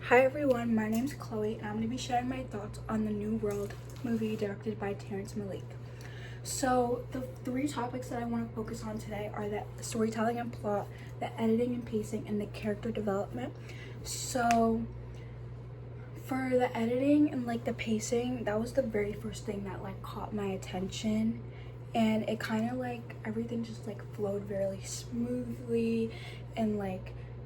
Hi everyone, my name's Chloe and I'm going to be sharing my thoughts on the New World movie directed by Terrence Malick. So the three topics that I want to focus on today are the storytelling and plot, the editing and pacing, and the character development. So for the editing and the pacing, that was the very first thing that caught my attention, and it kind of everything just flowed very smoothly, and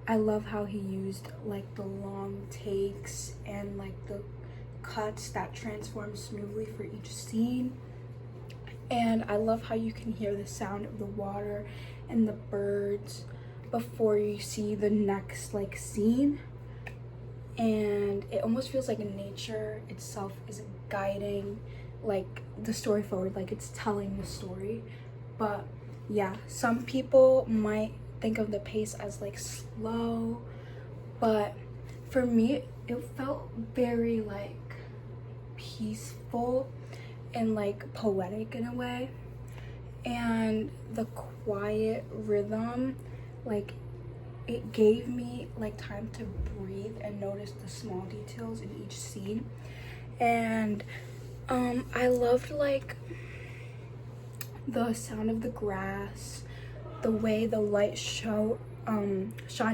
I love how he used the long takes and the cuts that transform smoothly for each scene. And I love how you can hear the sound of the water and the birds before you see the next scene. And it almost feels like nature itself is guiding the story forward, it's telling the story. But yeah, some people might think of the pace as slow, but for me it felt very peaceful and poetic in a way. And the quiet rhythm, it gave me time to breathe and notice the small details in each scene. And I loved the sound of the grass, the way the light shine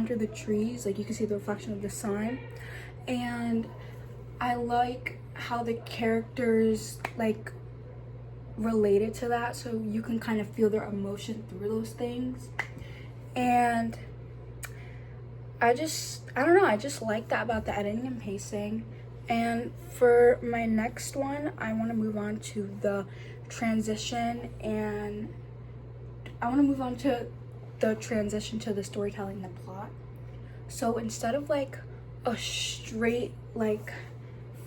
through the trees, you can see the reflection of the sun. And I like how the characters related to that, so you can kind of feel their emotion through those things. And I don't know, I just like that about the editing and pacing. And for my next one, I want to move on to the transition, and I want to move on to the transition to the storytelling and the plot. So instead of a straight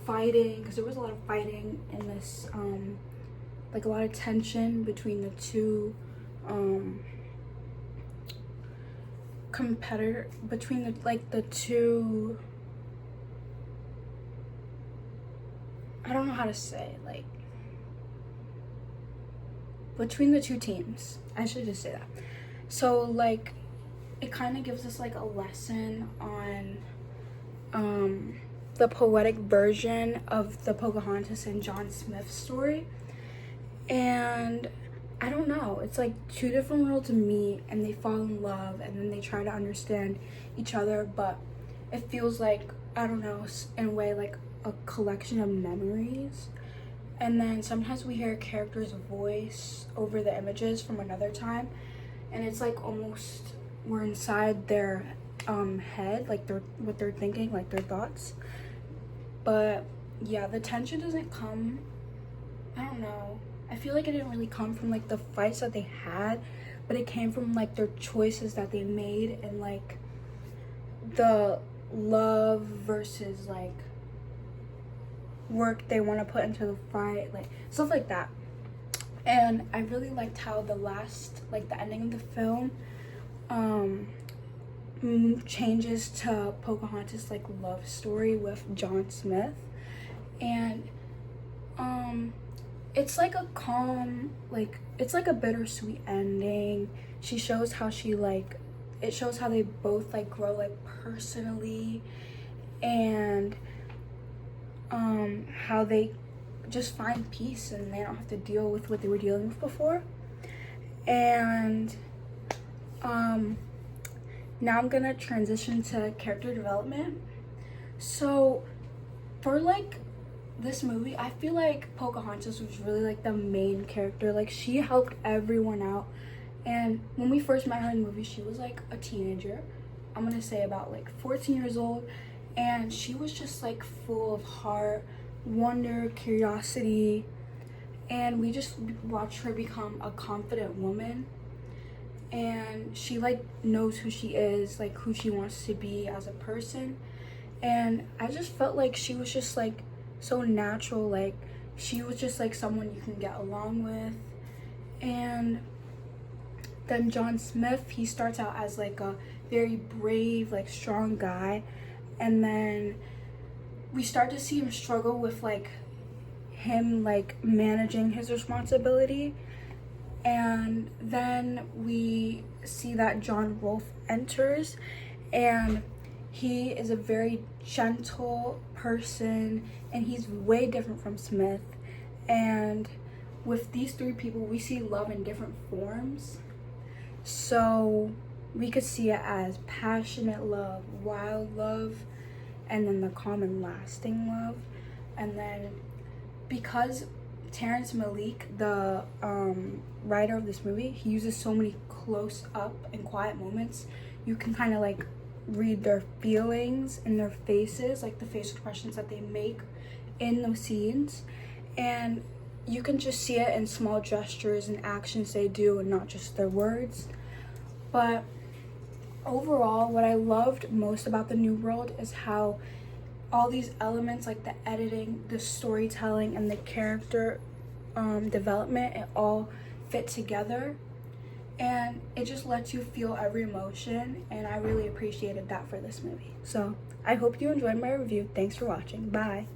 fighting, because there was a lot of fighting in this, a lot of tension between the two the two, I don't know how to say, between the two teams. I should just say that. So it kind of gives us a lesson on the poetic version of the Pocahontas and John Smith story. And I don't know, it's two different worlds meet and they fall in love, and then they try to understand each other, but it feels I don't know, in a way a collection of memories. And then sometimes we hear a character's voice over the images from another time, and it's almost we're inside their head, what they're thinking, their thoughts. But yeah, the tension doesn't come, I don't know, I feel it didn't really come from the fights that they had, but it came from their choices that they made, and the love versus work they want to put into the fight, stuff like that. And I really liked how the last, the ending of the film changes to Pocahontas love story with John Smith. And it's a calm, it's a bittersweet ending. She shows how she it shows how they both grow personally, and how they just find peace and they don't have to deal with what they were dealing with before. And now I'm gonna transition to character development. So for this movie, I feel Pocahontas was really the main character. She helped everyone out. And when we first met her in the movie, she was a teenager, I'm gonna say about 14 years old, and she was just full of heart, wonder, curiosity, and we just watched her become a confident woman. And she knows who she is, who she wants to be as a person. And I just felt she was just so natural, she was just someone you can get along with. And then John Smith, he starts out as a very brave, strong guy, and then we start to see him struggle with him managing his responsibility. And then we see that John Rolfe enters, and He is a very gentle person, and he's way different from Smith. And with these three people, we see love in different forms. So we could see it as passionate love, wild love, and then the common lasting love. And then because Terrence Malick, the writer of this movie, he uses so many close up and quiet moments, you can kind of like read their feelings in their faces, like the facial expressions that they make in those scenes. And you can just see it in small gestures and actions they do, and not just their words. But overall, what I loved most about The New World is how all these elements, like the editing, the storytelling, and the character development, it all fit together, and it just lets you feel every emotion, and I really appreciated that for this movie. So I hope you enjoyed my review. Thanks for watching. Bye.